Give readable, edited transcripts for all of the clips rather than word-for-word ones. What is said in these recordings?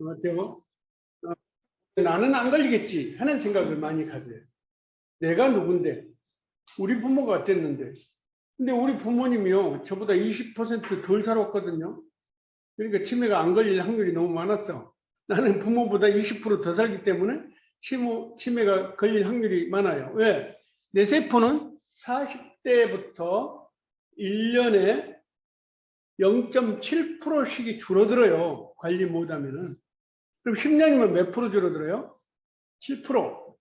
어때요? 나는 안 걸리겠지 하는 생각을 많이 가져요. 내가 누군데, 우리 부모가 어땠는데. 근데 우리 부모님이요, 저보다 20%덜 살았거든요. 그러니까 치매가 안 걸릴 확률이 너무 많았어. 나는 부모보다 20%더 살기 때문에 치매가 걸릴 확률이 많아요. 왜? 내 세포는 40대부터 1년에 0.7%씩이 줄어들어요. 관리 못하면은. 그럼 10년이면 몇 프로 줄어들어요? 7%.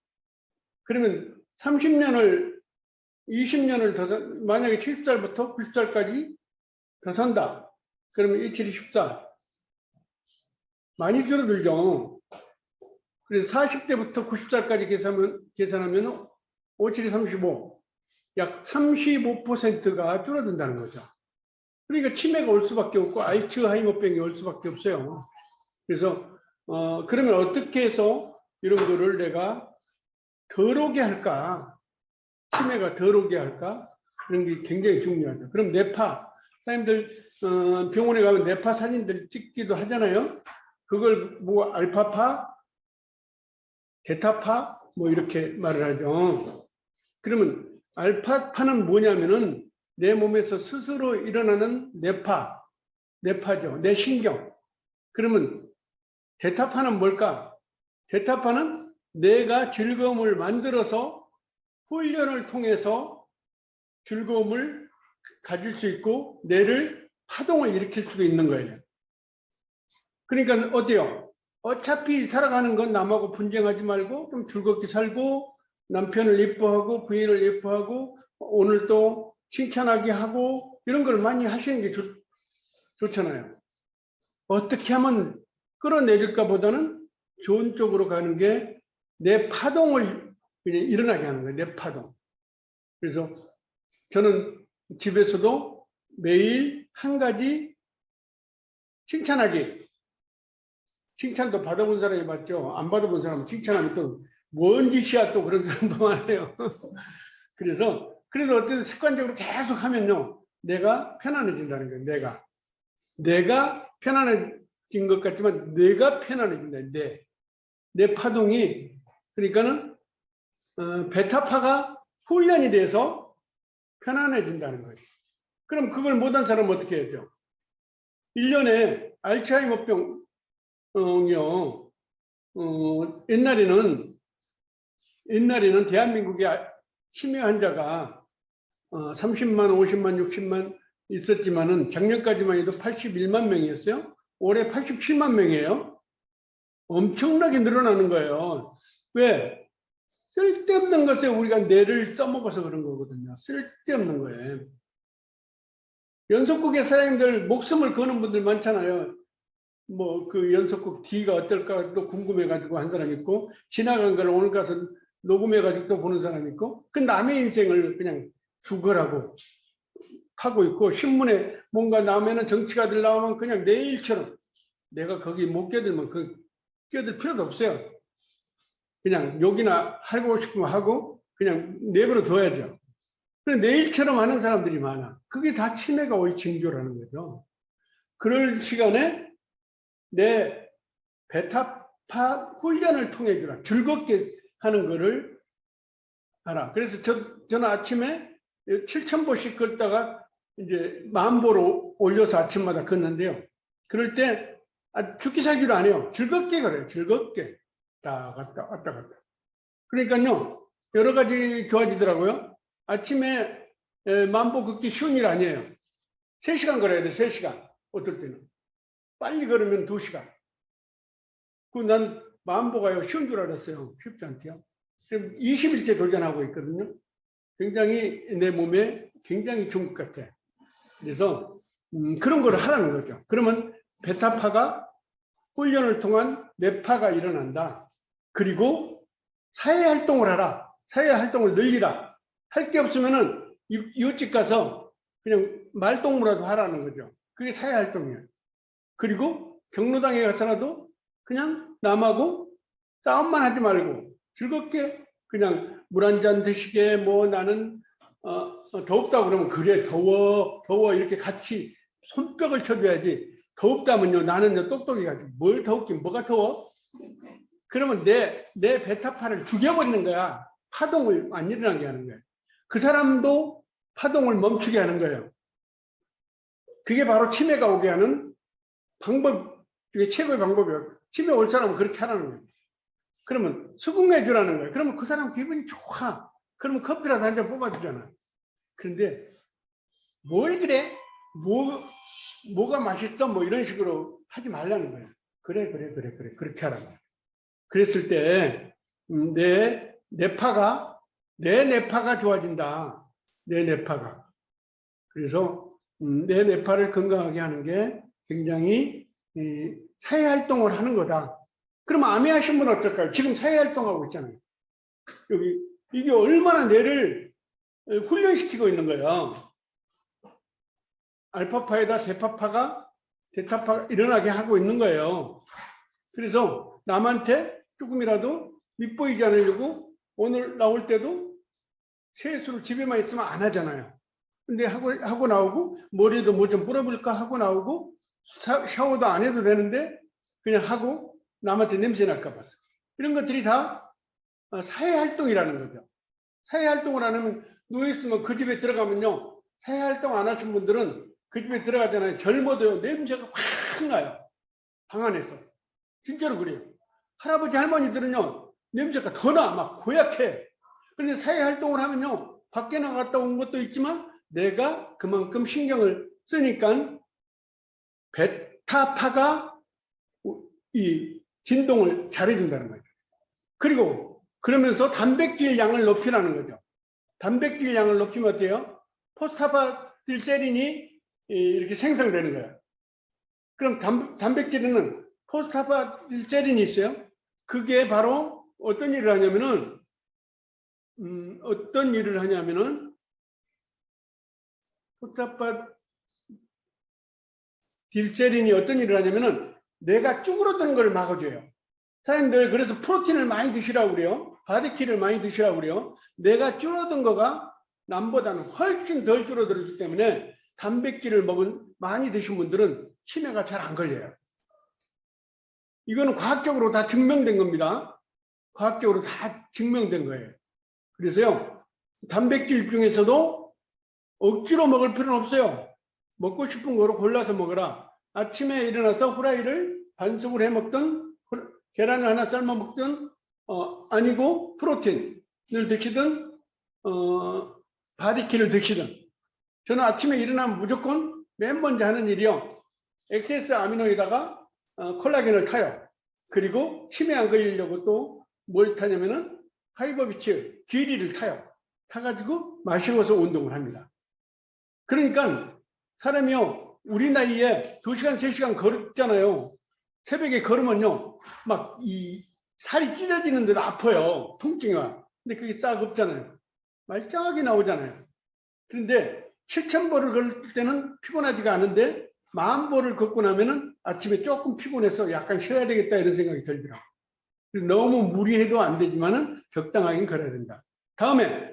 그러면 30년을, 20년을 더, 만약에 70살부터 90살까지 더 산다. 그러면 17이 14. 많이 줄어들죠. 그래서 40대부터 90살까지 계산하면 57이 35. 약 35%가 줄어든다는 거죠. 그러니까 치매가 올 수밖에 없고 알츠하이머병이 올 수밖에 없어요. 그래서 그러면 어떻게 해서 이런 거를 내가 덜 오게 할까? 치매가 덜 오게 할까? 그런 게 굉장히 중요하죠. 그럼 뇌파, 사람들 병원에 가면 뇌파 사진들 찍기도 하잖아요. 그걸 뭐 알파파, 데타파 뭐 이렇게 말을 하죠. 그러면 알파파는 뭐냐면은 내 몸에서 스스로 일어나는 뇌파죠. 뇌신경. 그러면 데타파는 뭘까? 데타파는 내가 즐거움을 만들어서 훈련을 통해서 즐거움을 가질 수 있고 뇌를 파동을 일으킬 수가 있는 거예요. 그러니까 어때요? 어차피 살아가는 건 남하고 분쟁하지 말고 좀 즐겁게 살고 남편을 예뻐하고 부인을 예뻐하고 오늘 또 칭찬하게 하고 이런 걸 많이 하시는 게 좋잖아요. 어떻게 하면 끌어내릴까 보다는 좋은 쪽으로 가는 게 내 파동을 그냥 일어나게 하는 거예요. 내 파동. 그래서 저는 집에서도 매일 한 가지 칭찬하기. 칭찬도 받아본 사람이 맞죠. 안 받아본 사람은 칭찬하면 또 뭔 짓이야 또 그런 사람도 많아요. 그래서 어쨌든 습관적으로 계속 하면요. 내가 편안해진다는 거예요. 내가 편안해진 것 같지만 내가 편안해진다. 내 파동이 그러니까는 베타파가 훈련이 돼서 편안해진다는 거예요. 그럼 그걸 못한 사람은 어떻게 해야죠? 1년에 알츠하이머병이요. 옛날에는 대한민국에 치매 환자가 30만, 50만, 60만 있었지만은 작년까지만 해도 81만 명이었어요. 올해 87만 명이에요. 엄청나게 늘어나는 거예요. 왜? 쓸데없는 것에 우리가 뇌를 써먹어서 그런 거거든요. 쓸데없는 거예요. 연속국의 사장님들 목숨을 거는 분들 많잖아요. 뭐 그 연속국 D가 어떨까 또 궁금해가지고 한 사람 있고 지나간 걸 오늘 가서 녹음해가지고 또 보는 사람 있고 그 남의 인생을 그냥 죽어라고 하고 있고 신문에 뭔가 나오면은 정치가들 나오면 그냥 내 일처럼 내가 거기 못 껴들면 껴들 필요도 없어요. 그냥 욕이나 하고 싶으면 하고 그냥 내버려 둬야죠. 그런데 내 일처럼 하는 사람들이 많아. 그게 다 치매가 올 징조라는 거죠. 그럴 시간에 내 베타파 훈련을 통해 주라. 즐겁게 하는 거를 알아. 그래서 저는 아침에 7,000보씩 걷다가 이제 10,000보로 올려서 아침마다 걷는데요. 그럴 때 죽기 살기로 안 해요. 즐겁게 걸어요. 즐겁게. 왔다 갔다. 그러니까요. 여러 가지 좋아지더라고요. 아침에 10,000보 걷기 쉬운 일 아니에요. 3시간 걸어야 돼. 3시간. 어떨 때는. 빨리 걸으면 2시간. 난 10,000보가요. 쉬운 줄 알았어요. 쉽지 않대요. 지금 20일째 도전하고 있거든요. 굉장히 내 몸에 굉장히 좋은 것 같아. 그래서 그런 걸 하라는 거죠. 그러면 베타파가 훈련을 통한 뇌파가 일어난다. 그리고 사회활동을 하라. 사회활동을 늘리라. 할 게 없으면은 이웃집 가서 그냥 말동무라도 하라는 거죠. 그게 사회활동이에요. 그리고 경로당에 가서라도 그냥 남하고 싸움만 하지 말고 즐겁게 그냥 물 한 잔 드시게 뭐 나는 더웁다 그러면 그래 더워 이렇게 같이 손뼉을 쳐줘야지 더웁다면요, 나는요 똑똑해가지고 뭘 더웠긴 뭐가 더워? 그러면 내 베타파를 죽여버리는 거야. 파동을 안 일어나게 하는 거예요. 그 사람도 파동을 멈추게 하는 거예요. 그게 바로 치매가 오게 하는 방법 중에 최고의 방법이에요. 치매 올 사람은 그렇게 하라는 거예요. 그러면 수긍해 주라는 거예요. 그러면 그 사람 기분이 좋아. 그러면 커피라도 한 잔 뽑아주잖아. 그런데 뭘 그래? 뭐가 맛있어? 뭐 이런 식으로 하지 말라는 거예요. 그래. 그렇게 하라는 거예요. 그랬을 때, 내 뇌파가 좋아진다. 내 뇌파가. 그래서, 내 뇌파를 건강하게 하는 게 굉장히 사회 활동을 하는 거다. 그러면 암에 하신 분은 어떨까요? 지금 사회 활동하고 있잖아요. 이게 얼마나 뇌를 훈련시키고 있는 거예요. 알파파에다 데타파가 일어나게 하고 있는 거예요. 그래서 남한테 조금이라도 밉보이지 않으려고 오늘 나올 때도 세수를 집에만 있으면 안 하잖아요. 근데 하고 나오고 머리도 뭐 좀 뿌려볼까 하고 나오고 샤워도 안 해도 되는데 그냥 하고 남한테 냄새 날까 봐서. 이런 것들이 다 사회활동이라는 거죠. 사회활동을 안 하면 누워있으면 그 집에 들어가면요. 사회활동 안 하신 분들은 그 집에 들어가잖아요. 젊어도요. 냄새가 확 나요. 방 안에서. 진짜로 그래요. 할아버지 할머니들은요. 냄새가 더 나. 막 고약해. 그런데 사회활동을 하면요. 밖에 나갔다 온 것도 있지만 내가 그만큼 신경을 쓰니까 베타파가 이 진동을 잘해준다는 거죠. 그리고 그러면서 단백질 양을 높이라는 거죠. 단백질 양을 높이면 어때요? 포스파딜체린이 이렇게 생성되는 거예요. 그럼 단백질에는 포스파딜체린이 있어요. 그게 바로 어떤 일을 하냐면은 포스파딜체린이 어떤 일을 하냐면은 뇌가 쭈그러드는 걸 막아줘요. 사장님들 그래서 프로틴을 많이 드시라고 그래요. 바디키를 많이 드시라고 그래요. 뇌가 줄어든 거가 남보다는 훨씬 덜 줄어들기 때문에 단백질을 많이 드신 분들은 치매가 잘 안 걸려요. 이거는 과학적으로 다 증명된 겁니다. 과학적으로 다 증명된 거예요. 그래서요. 단백질 중에서도 억지로 먹을 필요는 없어요. 먹고 싶은 거로 골라서 먹어라. 아침에 일어나서 후라이를 반숙을 해 먹든 계란을 하나 삶아 먹든 아니고 프로틴을 드시든 바디키를 드시든 저는 아침에 일어나면 무조건 맨 먼저 하는 일이요. 엑세스 아미노에다가 콜라겐을 타요. 그리고 치매 안 걸리려고 또 뭘 타냐면은 파이버비츠 귀리를 타요. 타가지고 마시고서 운동을 합니다. 그러니까 사람이요. 우리 나이에 2시간, 3시간 걸었잖아요. 새벽에 걸으면요. 막 이 살이 찢어지는 데도 아파요. 통증이 와. 근데 그게 싹 없잖아요. 말짱하게 나오잖아요. 그런데 7,000보를 걸 때는 피곤하지가 않은데 10,000보를 걷고 나면은 아침에 조금 피곤해서 약간 쉬어야 되겠다 이런 생각이 들더라고요. 그래서 너무 무리해도 안 되지만은 적당하게 걸어야 된다. 다음에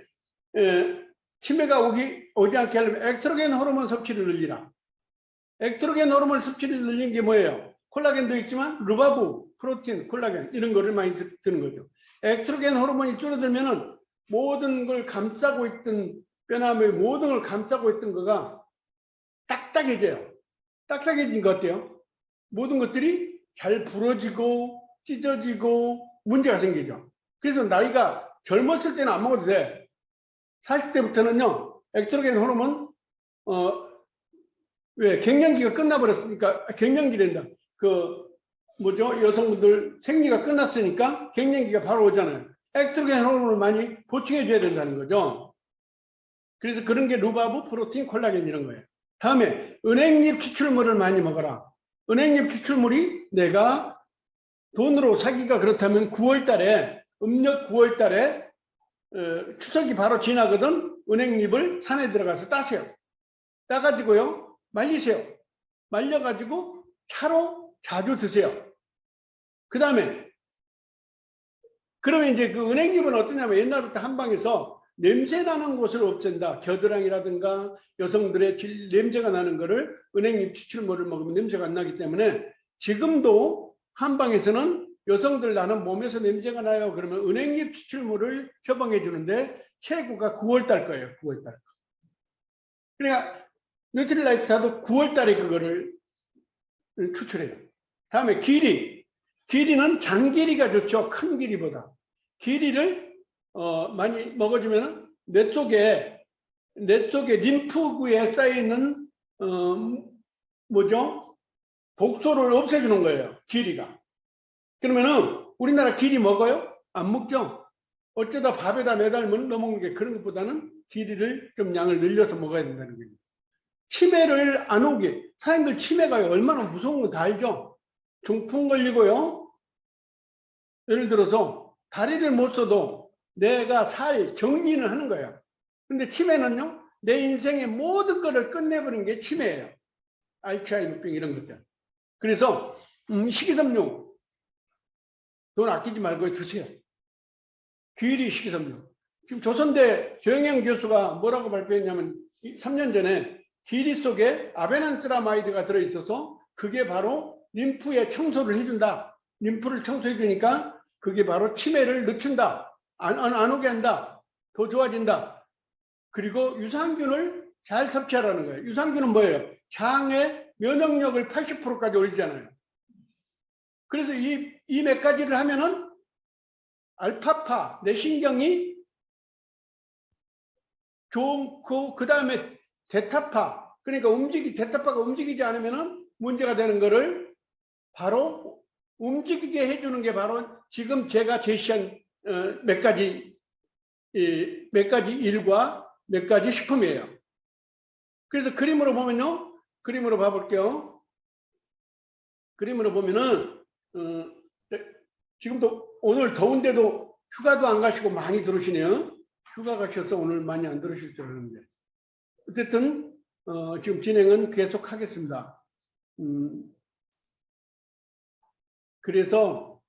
치매가 오지 않게 하려면 엑스트로겐 호르몬 섭취를 늘리라. 엑스트로겐 호르몬 섭취를 늘리는 게 뭐예요? 콜라겐도 있지만 루바브, 프로틴, 콜라겐 이런 거를 많이 드는 거죠. 엑스트로겐 호르몬이 줄어들면은 모든 걸 감싸고 있던 뼈나무의 모든 걸 감싸고 있던 거가 딱딱해져요. 딱딱해진 거 어때요? 모든 것들이 잘 부러지고 찢어지고 문제가 생기죠. 그래서 나이가 젊었을 때는 안 먹어도 돼. 40대부터는요. 엑스트로겐 호르몬 왜 갱년기가 끝나버렸으니까 갱년기 된다. 여성분들 생리가 끝났으니까 갱년기가 바로 오잖아요. 엑스트로겐 호르몬을 많이 보충해 줘야 된다는 거죠. 그래서 그런 게 루바브, 프로틴, 콜라겐 이런 거예요. 다음에 은행잎 추출물을 많이 먹어라. 은행잎 추출물이 내가 돈으로 사기가 그렇다면 9월달에 음력 9월달에 추석이 바로 지나거든. 은행잎을 산에 들어가서 따세요. 따가지고요 말리세요. 말려가지고 차로 자주 드세요. 그 다음에 그러면 이제 그 은행잎은 어떠냐면 옛날부터 한방에서 냄새 나는 곳을 없앤다. 겨드랑이라든가 여성들의 냄새가 나는 거를 은행잎 추출물을 먹으면 냄새가 안 나기 때문에 지금도 한방에서는 여성들 나는 몸에서 냄새가 나요. 그러면 은행잎 추출물을 처방해 주는데 최고가 9월달 거예요. 9월달. 그러니까 뉴트릴라이트사도 9월달에 그거를 추출해요. 다음에 길이. 길이는 장길이가 좋죠. 큰 길이보다. 길이를 많이 먹어주면 뇌 쪽에 림프구에 쌓여있는 뭐죠? 독소를 없애주는 거예요. 길이가. 그러면은 우리나라 길이 먹어요? 안 먹죠? 어쩌다 밥에다 매달면 넣어먹는 게 그런 것보다는 길이를 좀 양을 늘려서 먹어야 된다는 거예요. 치매를 안 오게. 사람들 치매가 얼마나 무서운 거 다 알죠? 중풍 걸리고요. 예를 들어서 다리를 못 써도 내가 살 정리는 하는 거예요. 근데 치매는요. 내 인생의 모든 것을 끝내버린 게 치매예요. 알츠하이머병 이런 것들. 그래서 식이섬유 돈 아끼지 말고 드세요. 귀리 식이섬유. 지금 조선대 조영영 교수가 뭐라고 발표했냐면 3년 전에 귀리 속에 아베난스라마이드가 들어있어서 그게 바로 림프에 청소를 해준다. 림프를 청소해 주니까 그게 바로 치매를 늦춘다. 안 오게 한다. 더 좋아진다. 그리고 유산균을 잘 섭취하라는 거예요. 유산균은 뭐예요? 장의 면역력을 80%까지 올리잖아요. 그래서 이 몇 가지를 하면은 알파파, 뇌신경이 좋고, 그 다음에 데타파, 그러니까 데타파가 움직이지 않으면은 문제가 되는 거를 바로 움직이게 해주는 게 바로 지금 제가 제시한 몇 가지 일과 몇 가지 식품이에요. 그래서 그림으로 보면요. 그림으로 봐볼게요. 그림으로 보면은, 지금도 오늘 더운데도 휴가도 안 가시고 많이 들어오시네요. 휴가 가셔서 오늘 많이 안 들으실 줄 알았는데. 어쨌든, 지금 진행은 계속 하겠습니다. 그래서,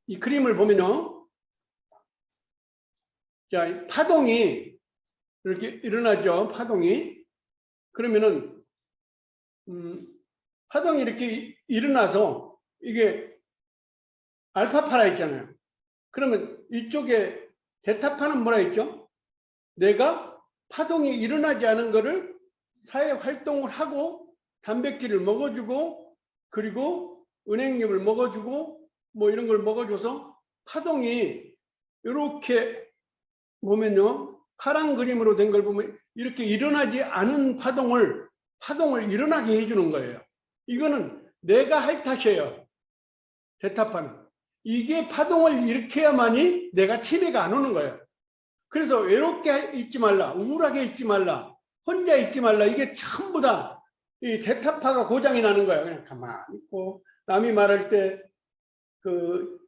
이 그림을 보면요. 자, 파동이 이렇게 일어나죠. 파동이. 그러면은, 파동이 이렇게 일어나서 이게 알파파라 했잖아요. 그러면 이쪽에 데타파는 뭐라 했죠? 내가 파동이 일어나지 않은 거를 사회 활동을 하고 단백질을 먹어주고 그리고 은행잎을 먹어주고 뭐 이런 걸 먹어줘서 파동이 이렇게 보면요. 파란 그림으로 된 걸 보면 이렇게 일어나지 않은 파동을 일어나게 해주는 거예요. 이거는 내가 할 탓이에요. 데타파는. 이게 파동을 일으켜야만이 내가 치매가 안 오는 거예요. 그래서 외롭게 있지 말라. 우울하게 있지 말라. 혼자 있지 말라. 이게 전부 다 이 데타파가 고장이 나는 거예요. 그냥 가만히 있고 남이 말할 때 그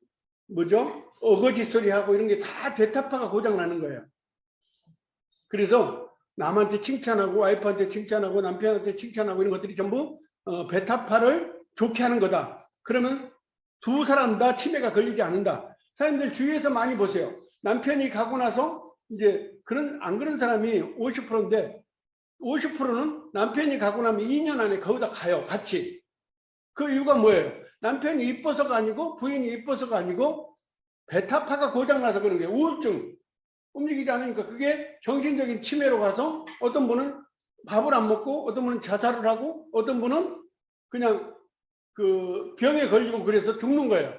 뭐죠? 어거지 소리하고 이런 게 다 데타파가 고장 나는 거예요. 그래서 남한테 칭찬하고 와이프한테 칭찬하고 남편한테 칭찬하고 이런 것들이 전부 베타파를 좋게 하는 거다. 그러면 두 사람 다 치매가 걸리지 않는다. 사람들 주위에서 많이 보세요. 남편이 가고 나서 이제 안 그런 사람이 50%인데 50%는 남편이 가고 나면 2년 안에 거기다 가요. 같이. 그 이유가 뭐예요? 남편이 이뻐서가 아니고 부인이 이뻐서가 아니고 베타파가 고장나서 그런 게 우울증. 움직이지 않으니까 그게 정신적인 치매로 가서 어떤 분은 밥을 안 먹고 어떤 분은 자살을 하고 어떤 분은 그냥 그 병에 걸리고 그래서 죽는 거예요.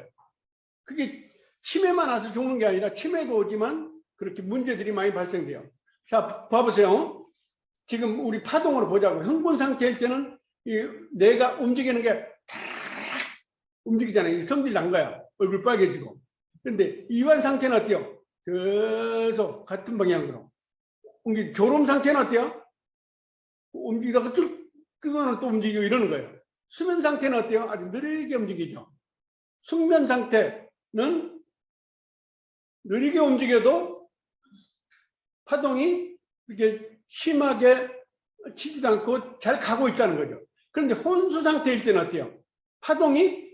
그게 치매만 와서 죽는 게 아니라 치매도 오지만 그렇게 문제들이 많이 발생돼요. 자, 봐보세요. 지금 우리 파동으로 보자고. 흥분 상태일 때는 뇌가 움직이는 게 탁 움직이잖아요. 성질 난 거야. 얼굴 빨개지고. 근데 이완 상태는 어때요? 계속 같은 방향으로. 졸음 상태는 어때요? 움직이다가 쭉 끄고는 또 움직이고 이러는 거예요. 수면 상태는 어때요? 아주 느리게 움직이죠. 숙면 상태는 느리게 움직여도 파동이 이렇게 심하게 치지도 않고 잘 가고 있다는 거죠. 그런데 혼수 상태일 때는 어때요? 파동이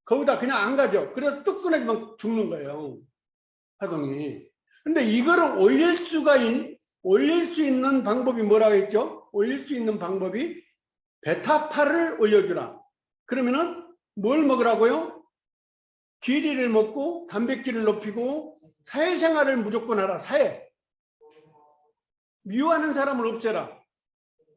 거기다 그냥 안 가죠. 그래서 뚝 끊어지면 죽는 거예요. 파동이. 근데 이거를 올릴 수 있는 방법이 뭐라고 했죠? 올릴 수 있는 방법이 베타파를 올려주라. 그러면은 뭘 먹으라고요? 귀리를 먹고 단백질을 높이고 사회생활을 무조건 하라. 사회. 미워하는 사람을 없애라.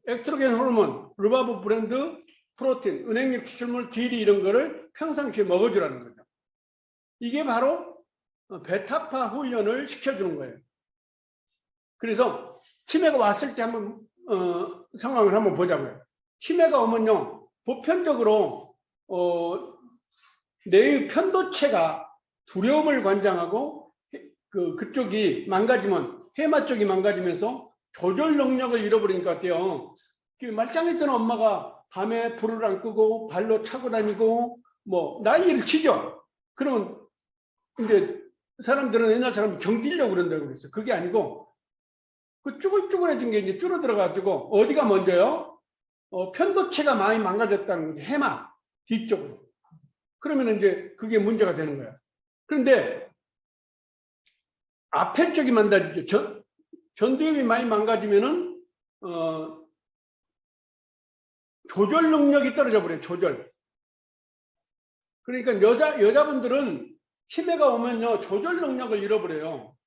엑스트로겐 호르몬, 르바브 브랜드, 프로틴, 은행잎 추출물, 귀리 이런 거를 평상시에 먹어주라는 거죠. 이게 바로 베타파 훈련을 시켜주는 거예요. 그래서 치매가 왔을 때 한번 상황을 한번 보자고요. 치매가 오면요, 보편적으로 뇌의 편도체가 두려움을 관장하고 그쪽이 망가지면 해마 쪽이 망가지면서 조절 능력을 잃어버리니까 어때요? 말짱했던 엄마가 밤에 불을 안 끄고 발로 차고 다니고 뭐 난리를 치죠. 그러면 이제 사람들은 옛날 사람 정 뛰려고 그런다고 그랬어요. 그게 아니고 그 쭈글쭈글해진 게 이제 줄어들어가지고 어디가 먼저요? 편도체가 많이 망가졌다는 거죠. 해마 뒤쪽으로. 그러면 이제 그게 문제가 되는 거예요. 그런데 앞에 쪽이 망가지죠. 전두엽이 많이 망가지면은 조절 능력이 떨어져 버려요. 조절. 그러니까 여자분들은 치매가 오면요 조절 능력을 잃어버려요.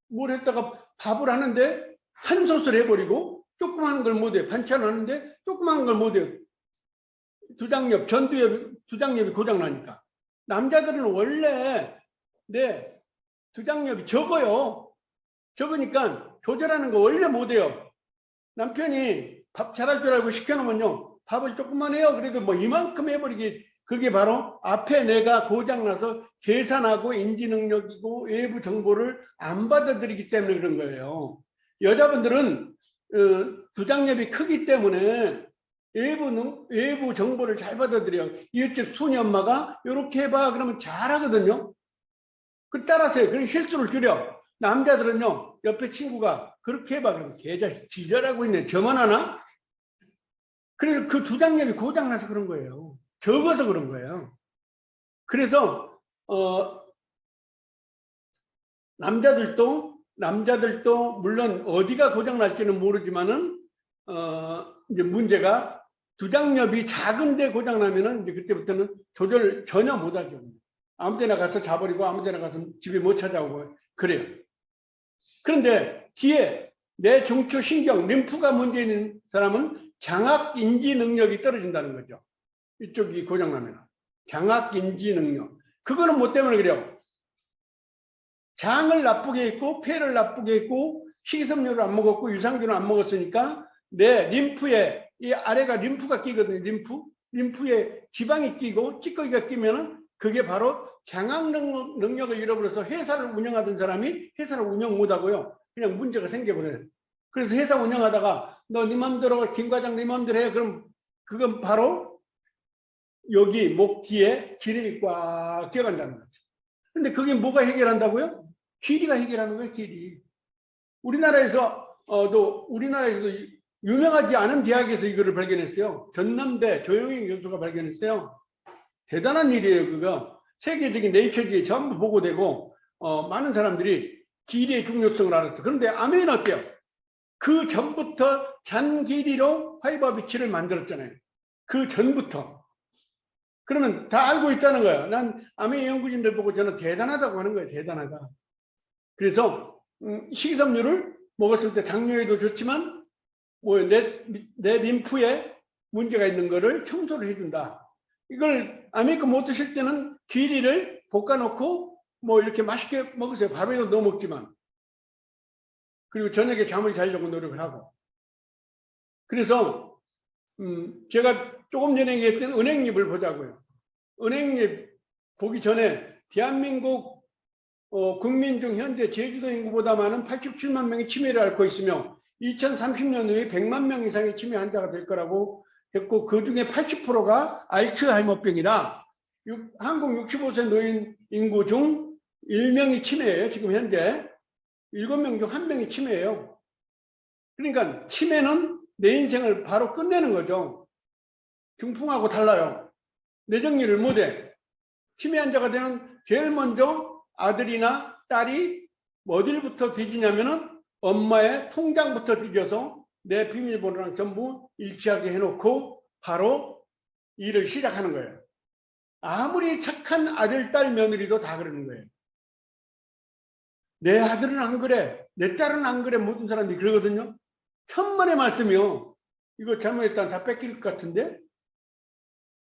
뭘 했다가 밥을 하는데 한 솥을 해버리고 조그만 걸 못해요. 반찬을 하는데 조그만 걸 못해요. 두장엽이 고장나니까. 남자들은 원래 두장엽이 적어요. 적으니까 조절하는 거 원래 못해요. 남편이 밥 잘할 줄 알고 시켜놓으면요 밥을 조금만 해요. 그래도 뭐 이만큼 해버리기. 그게 바로 앞에 뇌가 고장나서 계산하고 인지 능력이고 외부 정보를 안 받아들이기 때문에 그런 거예요. 여자분들은 두장엽이 크기 때문에 외부 정보를 잘 받아들여요. 이웃집 순이 엄마가 이렇게 해봐 그러면 잘하거든요. 그 따라서요. 그런 실수를 줄여. 남자들은요 옆에 친구가 그렇게 해봐 그러면 개자식 지랄하고 있네. 저만 하나? 그래서 그 두장엽이 고장나서 그런 거예요. 적어서 그런 거예요. 그래서 남자들도 물론 어디가 고장날지는 모르지만은 이제 문제가 두장엽이 작은데 고장나면은 이제 그때부터는 조절 전혀 못하죠. 아무데나 가서 자버리고 아무데나 가서 집에 못 찾아오고 그래요. 그런데 뒤에 내 중추 신경 림프가 문제 있는 사람은 장악 인지 능력이 떨어진다는 거죠. 이쪽이 고장나면 장악 인지 능력. 그거는 뭐 때문에 그래요? 장을 나쁘게 했고 폐를 나쁘게 했고 식이섬유를 안 먹었고 유산균을 안 먹었으니까 내 림프에 이 아래가 림프가 끼거든요. 림프에 지방이 끼고 찌꺼기가 끼면은 그게 바로 장악 능력을 잃어버려서 회사를 운영하던 사람이 회사를 운영 못하고요. 그냥 문제가 생겨버려요. 그래서 회사 운영하다가 너 네 맘대로 김 과장 네 맘대로 해. 그럼 그건 바로 여기 목 뒤에 기름이 꽉 껴간다는 거죠. 근데 그게 뭐가 해결한다고요? 길이가 해결하는 거예요. 길이. 우리나라에서도 유명하지 않은 대학에서 이거를 발견했어요. 전남대 조영행 교수가 발견했어요. 대단한 일이에요. 그거 세계적인 네이처지에 전부 보고되고 많은 사람들이 길이의 중요성을 알았어요. 그런데 아메는 어때요? 그 전부터 잔 길이로 화이바 비치를 만들었잖아요. 그 전부터. 그러면 다 알고 있다는 거예요. 난 아메 연구진들 보고 저는 대단하다고 하는 거예요. 대단하다. 그래서 식이섬유를 먹었을 때 당뇨에도 좋지만 뭐 내 림프에 문제가 있는 거를 청소를 해준다. 이걸 아메리카 못 드실 때는 귀리를 볶아놓고 뭐 이렇게 맛있게 먹으세요. 밥에도 넣어 먹지만. 그리고 저녁에 잠을 자려고 노력을 하고. 그래서 제가 조금 전에 얘기했던 은행잎을 보자고요. 은행잎 보기 전에 대한민국 국민 중 현재 제주도 인구보다 많은 87만 명이 치매를 앓고 있으며 2030년 후에 100만 명 이상의 치매 환자가 될 거라고 했고 그 중에 80%가 알츠하이머병이다. 한국 65세 노인 인구 중 1명이 치매예요. 지금 현재 7명 중 1명이 치매예요. 그러니까 치매는 내 인생을 바로 끝내는 거죠. 중풍하고 달라요. 뇌 정리를 못해. 치매 환자가 되면 제일 먼저 아들이나 딸이 어딜부터 뒤지냐면은 엄마의 통장부터 뒤져서 내 비밀번호랑 전부 일치하게 해놓고 바로 일을 시작하는 거예요. 아무리 착한 아들, 딸, 며느리도 다 그러는 거예요. 내 아들은 안 그래. 내 딸은 안 그래. 모든 사람들이 그러거든요. 천만의 말씀이요. 이거 잘못했다면 다 뺏길 것 같은데.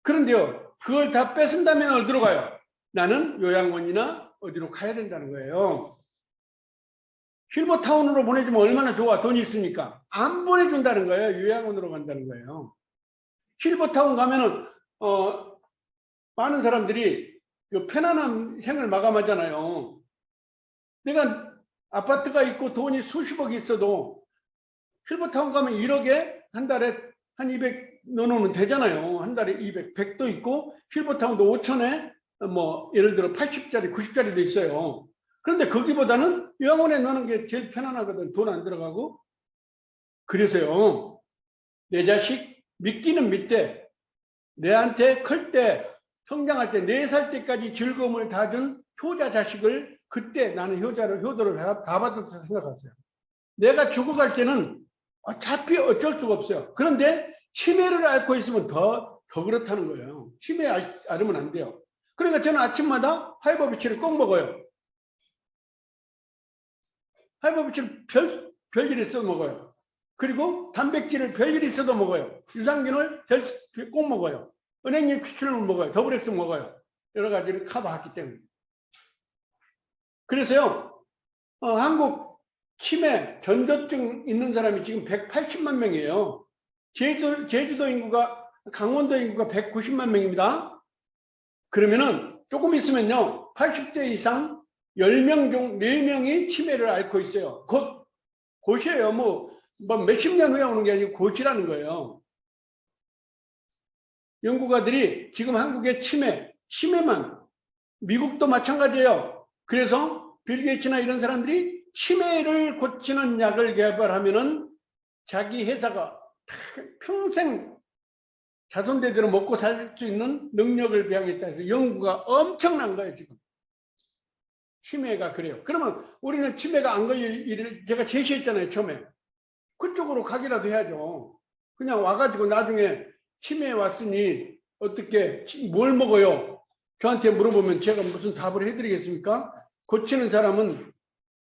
그런데요. 그걸 다 뺏은다면 어디로 가요? 나는 요양원이나 어디로 가야 된다는 거예요. 실버타운으로 보내주면 얼마나 좋아. 돈이 있으니까. 안 보내준다는 거예요. 요양원으로 간다는 거예요. 실버타운 가면은 많은 사람들이 그 편안한 생을 마감하잖아요. 내가 아파트가 있고 돈이 수십억이 있어도 실버타운 가면 1억에 한 달에 한 200 넣어놓으면 되잖아요. 한 달에 200, 100도 있고 실버타운도 5천에 뭐 예를 들어 80짜리, 90짜리도 있어요. 그런데 거기보다는 요양원에 넣는 게 제일 편안하거든. 돈 안 들어가고. 그래서요. 내 자식 믿기는 믿되 내한테 클 때 성장할 때 4살 때까지 즐거움을 다 준 효자 자식을 그때 나는 효도를 다 받았다 생각했어요. 내가 죽어갈 때는 어차피 어쩔 수가 없어요. 그런데 치매를 앓고 있으면 더 그렇다는 거예요. 치매 앓으면 안 돼요. 그러니까 저는 아침마다 하이버비치를 꼭 먹어요. 하이버비치를 별일 있어도 먹어요. 그리고 단백질을 별일 있어도 먹어요. 유산균을 꼭 먹어요. 은행잎 추출물 먹어요. 더블엑스 먹어요. 여러 가지를 커버했기 때문에. 그래서요, 한국 치매, 전조증 있는 사람이 지금 180만 명이에요. 제주도 인구가, 강원도 인구가 190만 명입니다. 그러면은 조금 있으면요, 80대 이상 10명 중 4명이 치매를 앓고 있어요. 곧이에요. 뭐 몇십 년 후에 오는 게 아니고 곧이라는 거예요. 연구가들이 지금 한국의 치매만, 미국도 마찬가지예요. 그래서 빌 게이츠나 이런 사람들이 치매를 고치는 약을 개발하면은 자기 회사가 평생 자손대대로 먹고 살 수 있는 능력을 배양했다 해서 연구가 엄청난 거예요, 지금. 치매가 그래요. 그러면 우리는 치매가 안 걸릴 일을 제가 제시했잖아요, 처음에. 그쪽으로 가기라도 해야죠. 그냥 와가지고 나중에 치매에 왔으니 어떻게 뭘 먹어요? 저한테 물어보면 제가 무슨 답을 해드리겠습니까?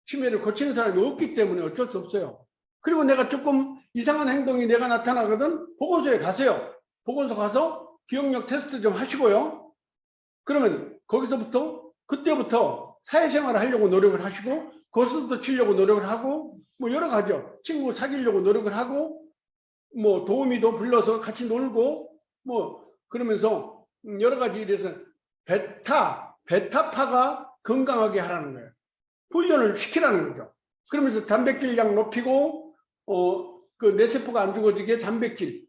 치매를 고치는 사람이 없기 때문에 어쩔 수 없어요. 그리고 내가 조금 이상한 행동이 내가 나타나거든 보건소에 가세요. 보건소 가서 기억력 테스트 좀 하시고요. 그러면 그때부터 사회생활을 하려고 노력을 하시고 고스톱도 치려고 노력을 하고 뭐 여러 가지요. 친구 사귀려고 노력을 하고 뭐 도우미도 불러서 같이 놀고 뭐 그러면서 여러 가지 일에서 베타파가 건강하게 하라는 거예요. 훈련을 시키라는 거죠. 그러면서 단백질량 높이고 그 뇌세포가 안 죽어지게 단백질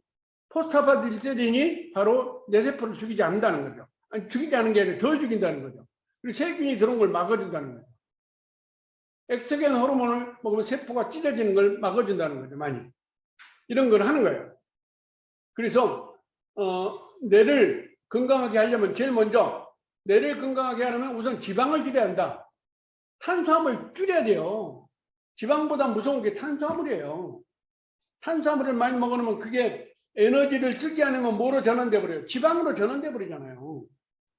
포스타파딜세린이 바로 뇌세포를 죽이지 않는다는 거죠. 아니, 죽이지 않는 게 아니라 덜 죽인다는 거죠. 그리고 세균이 들어온 걸 막아준다는 거죠. 엑스겐 호르몬을 먹으면 세포가 찢어지는 걸 막아준다는 거죠. 많이. 이런 걸 하는 거예요. 그래서 뇌를 건강하게 하려면 제일 먼저 뇌를 건강하게 하려면 우선 지방을 줄여야 한다. 탄수화물 줄여야 돼요. 지방보다 무서운 게 탄수화물이에요. 탄수화물을 많이 먹으면 그게 에너지를 쓰지 않으면 뭐로 전환돼 버려요? 지방으로 전환돼 버리잖아요.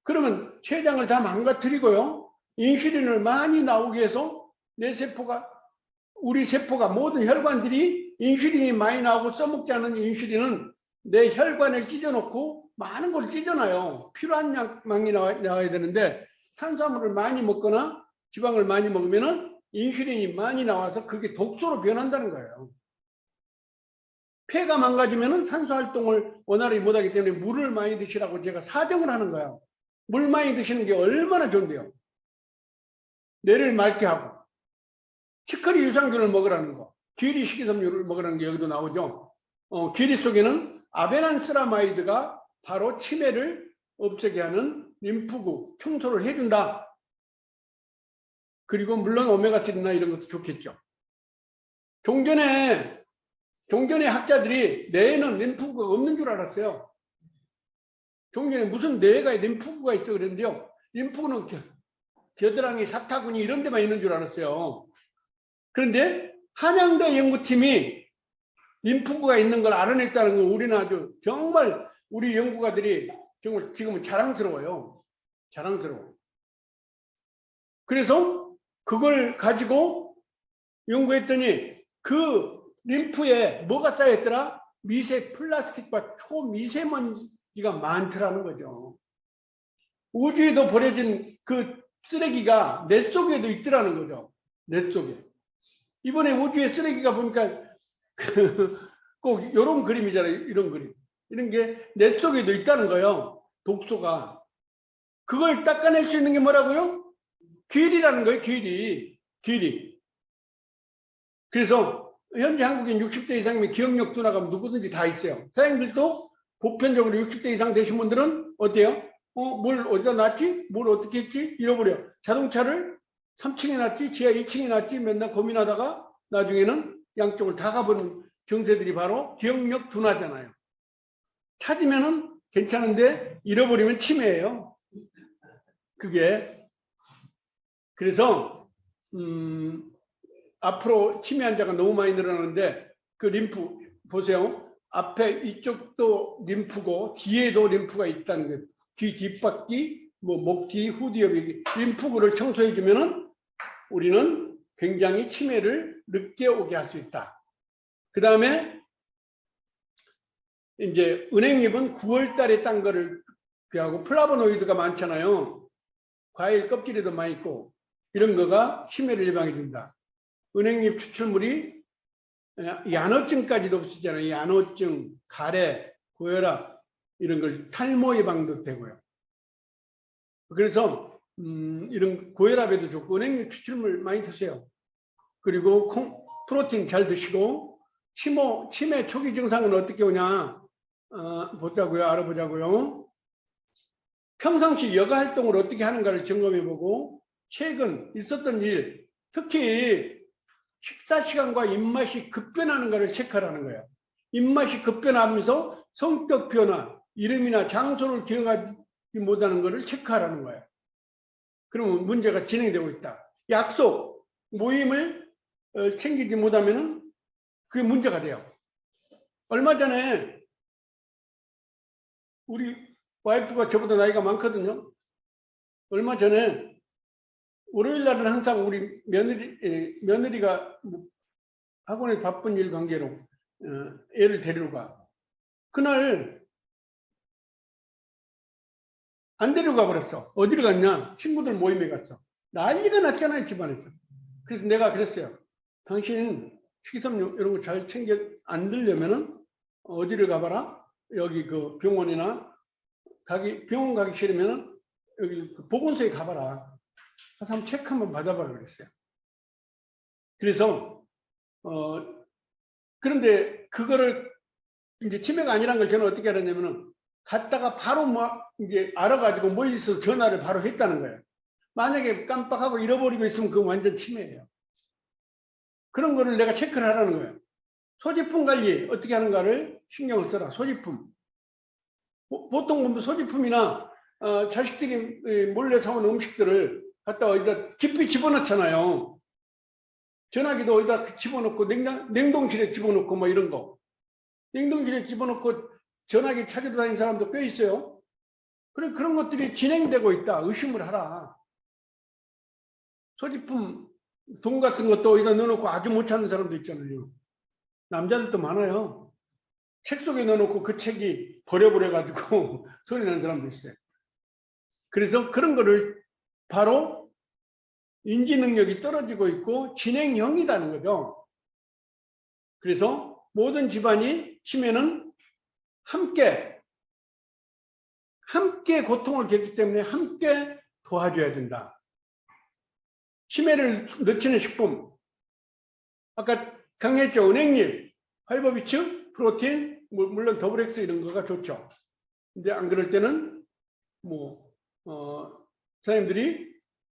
그러면 췌장을 다 망가뜨리고요. 인슐린을 많이 나오게 해서 우리 세포가 모든 혈관들이 인슐린이 많이 나오고 써먹지 않은 인슐린은 내 혈관을 찢어놓고 많은 걸 찢어놔요. 필요한 양만이 나와야 되는데 탄수화물을 많이 먹거나 지방을 많이 먹으면 인슐린이 많이 나와서 그게 독소로 변한다는 거예요. 폐가 망가지면 산소활동을 원활히 못하기 때문에 물을 많이 드시라고 제가 사정을 하는 거예요. 물 많이 드시는 게 얼마나 좋은데요. 뇌를 맑게 하고 치커리 유산균을 먹으라는 거, 귀리 식이섬유를 먹으라는 게 여기도 나오죠. 귀리 속에는 아베난스라마이드가 바로 치매를 없애게 하는 림프구 청소를 해준다. 그리고 물론 오메가3나 이런 것도 좋겠죠. 종전에 학자들이 뇌에는 림프구가 없는 줄 알았어요. 종전에 무슨 뇌가 림프구가 있어 그랬는데요. 림프구는 겨드랑이, 사타구니 이런 데만 있는 줄 알았어요. 그런데 한양대 연구팀이 림프구가 있는 걸 알아냈다는 건 우리는 아주 정말 우리 연구가들이 정말 지금은 자랑스러워요. 자랑스러워. 그래서 그걸 가지고 연구했더니 그 림프에 뭐가 쌓였더라? 미세 플라스틱과 초미세먼지가 많더라는 거죠. 우주에도 버려진 그 쓰레기가 뇌 속에도 있더라는 거죠. 뇌 속에. 이번에 우주에 쓰레기가 보니까 꼭 이런 그림이잖아요. 이런 그림. 이런 게 뇌 속에도 있다는 거예요. 독소가. 그걸 닦아낼 수 있는 게 뭐라고요? 귀리라는 거예요. 귀리. 그래서 현재 한국인 60대 이상이면 기억력 둔화가 누구든지 다 있어요. 사장님들도 보편적으로 60대 이상 되신 분들은 어때요? 뭘 어디다 놨지? 뭘 어떻게 했지? 잃어버려. 자동차를 3층에 놨지? 지하 2층에 놨지? 맨날 고민하다가 나중에는 양쪽을 다 가보는 증세들이 바로 기억력 둔화잖아요. 찾으면은 괜찮은데 잃어버리면 치매예요. 그게. 그래서 앞으로 치매 환자가 너무 많이 늘어나는데 그 림프 보세요. 앞에 이쪽도 림프고 뒤에도 림프가 있다는 거예요. 귀 뒷바퀴, 목 뒤, 후뒤 여기 림프구를 청소해 주면은 우리는 굉장히 치매를 늦게 오게 할 수 있다. 그 다음에 이제 은행잎은 9월 달에 딴 거를 하고 플라보노이드가 많잖아요. 과일 껍질에도 많이 있고 이런 거가 치매를 예방해 준다. 은행잎 추출물이 야노증까지도 없으잖아요. 야노증, 가래, 고혈압 이런 걸 탈모 예방도 되고요. 그래서 이런 고혈압에도 좋고 은행잎 추출물 많이 드세요. 그리고 프로틴 잘 드시고 치매 초기 증상은 어떻게 오냐 보자고요. 알아보자고요. 평상시 여가 활동을 어떻게 하는가를 점검해보고 최근 있었던 일, 특히 식사 시간과 입맛이 급변하는 것을 체크하라는 거예요. 입맛이 급변하면서 성격 변화, 이름이나 장소를 기억하지 못하는 것을 체크하라는 거예요. 그러면 문제가 진행되고 있다. 약속, 모임을 챙기지 못하면 그게 문제가 돼요. 얼마 전에 우리 와이프가 저보다 나이가 많거든요. 얼마 전에 월요일 날은 항상 우리 며느리가 학원에 바쁜 일 관계로 애를 데리러 가. 그날 안 데려가 버렸어. 어디로 갔냐? 친구들 모임에 갔어. 난리가 났잖아요, 집안에서. 그래서 내가 그랬어요. 당신 식이섬유 이런 거 잘 챙겨 안 들려면은 어디를 가봐라. 여기 그 병원이나 병원 가기 싫으면은 여기 그 보건소에 가봐라. 가서 한번 체크 한번 받아봐라 그랬어요. 그래서 그런데 그거를 이제 치매가 아니란 걸 저는 어떻게 알았냐면은 갔다가 바로 이제 알아가지고 멀리서 전화를 바로 했다는 거예요. 만약에 깜빡하고 잃어버리고 있으면 그건 완전 치매예요. 그런 거를 내가 체크를 하라는 거예요. 소지품 관리 어떻게 하는가를 신경을 써라. 소지품. 보통 소지품이나 자식들이 몰래 사온 음식들을 갖다 어디다 깊이 집어넣잖아요. 전화기도 어디다 집어넣고 냉동실에 집어넣고 뭐 이런 거. 냉동실에 집어넣고 전화기 찾으러 다니는 사람도 꽤 있어요. 그런 것들이 진행되고 있다. 의심을 하라. 소지품 돈 같은 것도 어디다 넣어놓고 아주 못 찾는 사람도 있잖아요. 남자들도 많아요. 책 속에 넣어놓고 그 책이 버려버려가지고 소리 나는 사람도 있어요. 그래서 그런 거를 바로 인지 능력이 떨어지고 있고 진행형이라는 거죠. 그래서 모든 집안이 치매는 함께 고통을 겪기 때문에 함께 도와줘야 된다. 치매를 늦추는 식품. 아까 강의했죠. 은행잎, 파이버비츠, 프로틴, 물론 더블엑스 이런 거가 좋죠. 근데 안 그럴 때는 사장님들이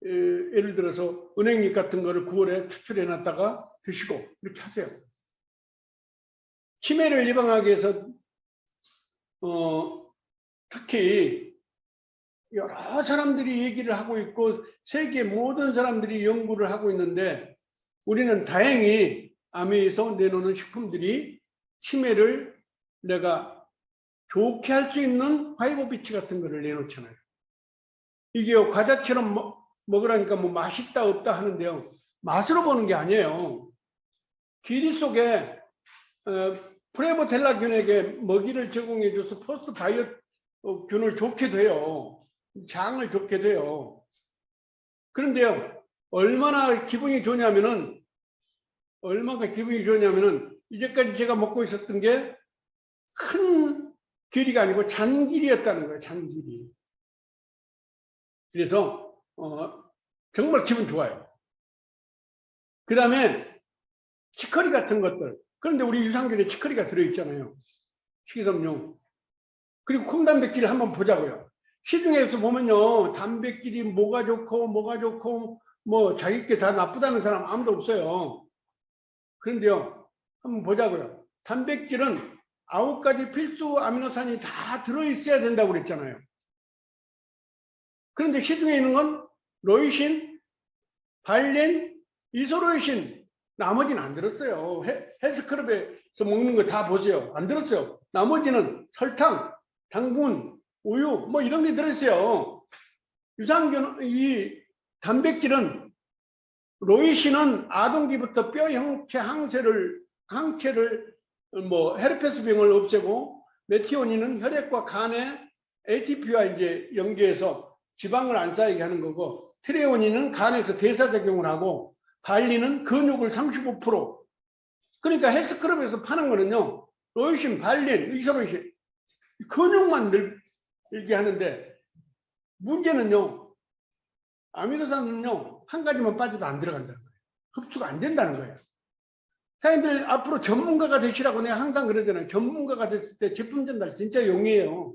예를 들어서 은행잎 같은 거를 9월에 추출해 놨다가 드시고 이렇게 하세요. 치매를 예방하기 위해서 특히 여러 사람들이 얘기를 하고 있고 세계 모든 사람들이 연구를 하고 있는데 우리는 다행히 아메에서 내놓는 식품들이 치매를 내가 좋게 할 수 있는 파이버비치 같은 거를 내놓잖아요. 이게 과자처럼 먹으라니까 뭐 맛있다 없다 하는데요. 맛으로 보는 게 아니에요. 기리 속에 프레보텔라균에게 먹이를 제공해줘서 포스트 바이오균을 좋게 돼요. 장을 좋게 돼요. 그런데요, 얼마나 기분이 좋냐면은 이제까지 제가 먹고 있었던 게 큰 길이가 아니고 잔길이었다는 거예요. 잔길이. 그래서 정말 기분 좋아요. 그 다음에 치커리 같은 것들. 그런데 우리 유산균에 치커리가 들어있잖아요. 식이섬유. 그리고 콩단백질을 한번 보자고요. 시중에서 보면요, 단백질이 뭐가 좋고 뭐 자기께 다 나쁘다는 사람 아무도 없어요. 그런데요, 한번 보자고요. 단백질은 9가지 필수 아미노산이 다 들어있어야 된다고 그랬잖아요. 그런데 시중에 있는 건 로이신, 발린, 이소로이신, 나머지는 안 들었어요. 헬스클럽에서 먹는 거 다 보세요. 안 들었어요. 나머지는 설탕, 당분, 우유 뭐 이런 게 들어있어요. 유산균, 이 단백질은 로이신은 아동기부터 뼈 형체 항체를 뭐 헤르페스병을 없애고, 메티오닌은 혈액과 간에 ATP와 이제 연계해서 지방을 안 쌓이게 하는 거고, 트레오닌은 간에서 대사작용을 하고, 발린은 근육을 35%. 그러니까 헬스클럽에서 파는 거는요, 로이신, 발린, 이소로이신 근육만 늘게 하는데, 문제는요, 아미노산은요 한 가지만 빠져도 안 들어간다는 거예요. 흡수가 안 된다는 거예요. 사장님들 앞으로 전문가가 되시라고 내가 항상 그러잖아요. 전문가가 됐을 때 제품 전달 진짜 용이해요.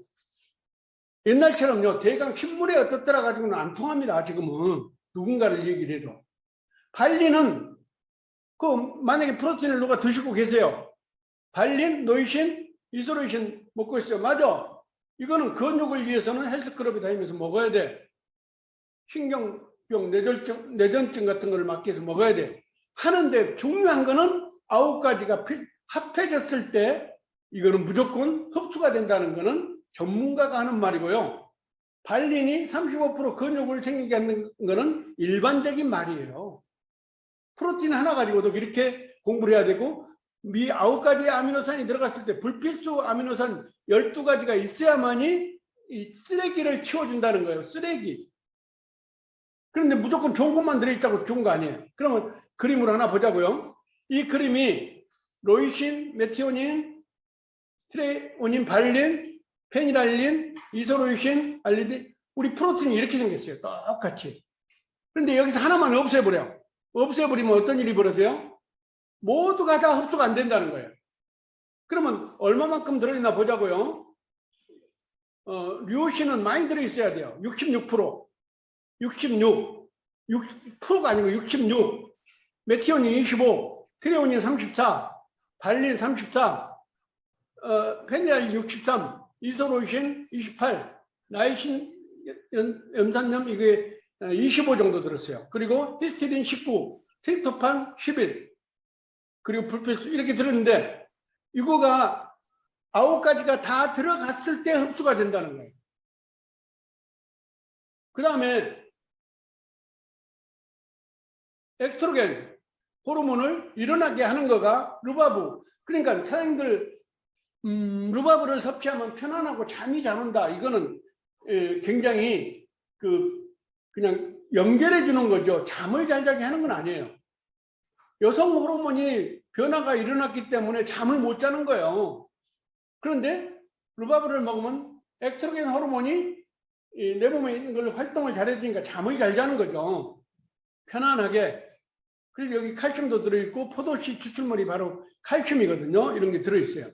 옛날처럼요 대강 신물에 어떻더라 가지고는 안 통합니다. 지금은 누군가를 얘기를 해도. 발린은 만약에 프로틴을 누가 드시고 계세요. 발린, 노이신, 이소로이신 먹고 있어요. 맞아. 이거는 근육을 위해서는 헬스클럽에 다니면서 먹어야 돼. 신경병, 뇌전증 같은 거를 막기 위해서 먹어야 돼. 하는데 중요한 거는 9가지가 합해졌을 때 이거는 무조건 흡수가 된다는 거는 전문가가 하는 말이고요. 발린이 35% 근육을 생기게 하는 거는 일반적인 말이에요. 프로틴 하나 가지고도 이렇게 공부를 해야 되고, 이 9가지 아미노산이 들어갔을 때 불필수 아미노산 12가지가 있어야만이 이 쓰레기를 치워준다는 거예요. 쓰레기. 그런데 무조건 좋은 것만 들어있다고 좋은 거 아니에요. 그러면 그림으로 하나 보자고요. 이 그림이 로이신, 메티오닌, 트레오닌, 발린, 페니랄린, 이소로이신, 알리딘, 우리 프로틴이 이렇게 생겼어요. 똑같이. 그런데 여기서 하나만 없애버려. 없애버리면 어떤 일이 벌어져요? 모두가 다 흡수가 안 된다는 거예요. 그러면 얼마만큼 들어있나 보자고요. 류신은 많이 들어있어야 돼요. 66%. 6%가 아니고 66. 메티오닌 25. 트레오닌 34. 발린 34. 페니랄린 63. 이소로이신 28. 나이신 염산염 이게 25 정도 들었어요. 그리고 히스티딘 19. 트립토판 11. 그리고 불필수 이렇게 들었는데, 이거가 9가지가 다 들어갔을 때 흡수가 된다는 거예요. 그 다음에 엑스트로겐 호르몬을 일어나게 하는 거가 루바브. 그러니까 사장님들 루바브를 섭취하면 편안하고 잠이 잘 온다. 이거는 굉장히 그냥 연결해 주는 거죠. 잠을 잘 자게 하는 건 아니에요. 여성 호르몬이 변화가 일어났기 때문에 잠을 못 자는 거예요. 그런데 루바브를 먹으면 엑스트로겐 호르몬이 내 몸에 있는 걸 활동을 잘해주니까 잠을 잘 자는 거죠. 편안하게. 그리고 여기 칼슘도 들어있고, 포도씨 추출물이 바로 칼슘이거든요. 이런 게 들어있어요.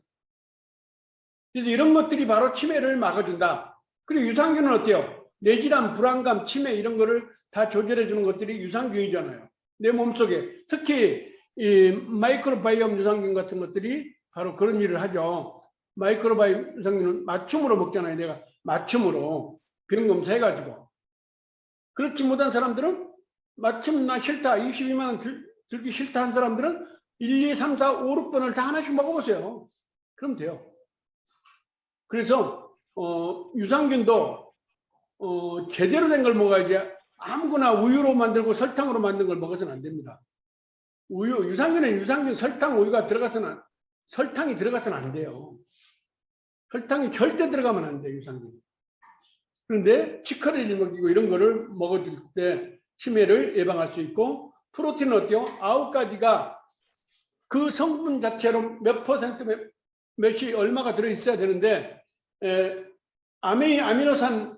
그래서 이런 것들이 바로 치매를 막아준다. 그리고 유산균은 어때요? 뇌질환, 불안감, 치매 이런 거를 다 조절해 주는 것들이 유산균이잖아요. 내 몸속에. 특히 이 마이크로바이옴 유산균 같은 것들이 바로 그런 일을 하죠. 마이크로바이옴 유산균은 맞춤으로 먹잖아요. 내가 맞춤으로 병 검사해가지고. 그렇지 못한 사람들은 마침 나 싫다 22만 원 들기 싫다 한 사람들은 1, 2, 3, 4, 5, 6번을 다 하나씩 먹어보세요. 그럼 돼요. 그래서 유산균도 제대로 된 걸 먹어야지 아무거나 우유로 만들고 설탕으로 만든 걸 먹어서는 안 됩니다. 유산균은 유산균, 설탕, 우유가 들어가서는 설탕이 들어가서는 안 돼요. 설탕이 절대 들어가면 안 돼요, 유산균. 그런데 치커리를 먹이고 이런 거를 먹어줄 때 치매를 예방할 수 있고, 프로틴은 어때요? 9가지가 그 성분 자체로 몇 퍼센트 몇이 얼마가 들어있어야 되는데 아미노산을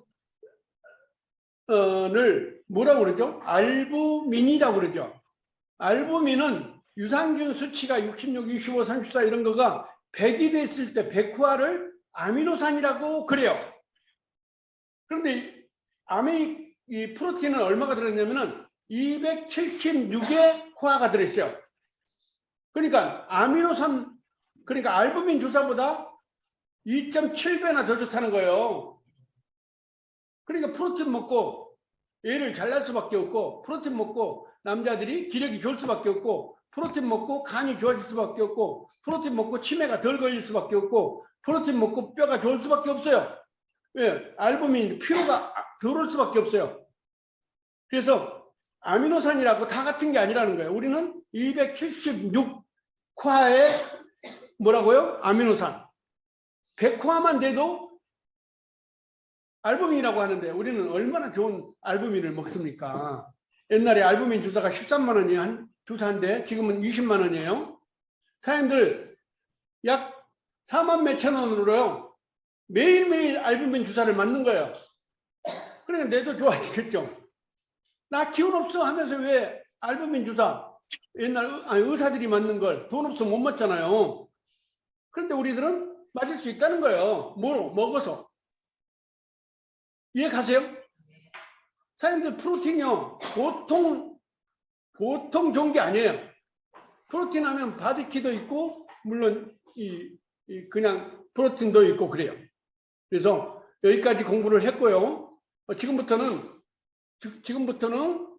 뭐라고 그러죠? 알부민이라고 그러죠. 알부민은 유산균 수치가 66, 65, 34 이런 거가 100이 됐을 때 100호화를 아미노산이라고 그래요. 그런데 이 프로틴은 얼마가 들어있냐면은 276의 호화가 들어있어요. 그러니까 아미노산, 그러니까 알부민 주사보다 2.7배나 더 좋다는 거예요. 그러니까 프로틴 먹고 애를 잘날 수밖에 없고, 프로틴 먹고 남자들이 기력이 좋을 수밖에 없고, 프로틴 먹고 간이 좋아질 수밖에 없고, 프로틴 먹고 치매가 덜 걸릴 수밖에 없고, 프로틴 먹고 뼈가 좋을 수밖에 없어요. 왜? 알부민 피로가 덜 올 수밖에 없어요. 그래서 아미노산이라고 다 같은 게 아니라는 거예요. 우리는 276화의 뭐라고요? 아미노산. 100화만 돼도 알부민이라고 하는데 우리는 얼마나 좋은 알부민을 먹습니까? 옛날에 알부민 주사가 13만 원이 한 주사인데 지금은 20만 원이에요. 사람들 약 4만 몇천 원으로요. 매일매일 알부민 주사를 맞는 거예요. 그러니까 내도 좋아지겠죠. 나 기운 없어 하면서 왜 알부민 주사 옛날 의사들이 맞는 걸 돈 없어 못 맞잖아요. 그런데 우리들은 맞을 수 있다는 거예요. 뭐로? 먹어서. 이해 가세요? 사람들 프로틴이요. 보통 좋은 게 아니에요. 프로틴 하면 바디키도 있고 물론 그냥 프로틴도 있고 그래요. 그래서 여기까지 공부를 했고요. 지금부터는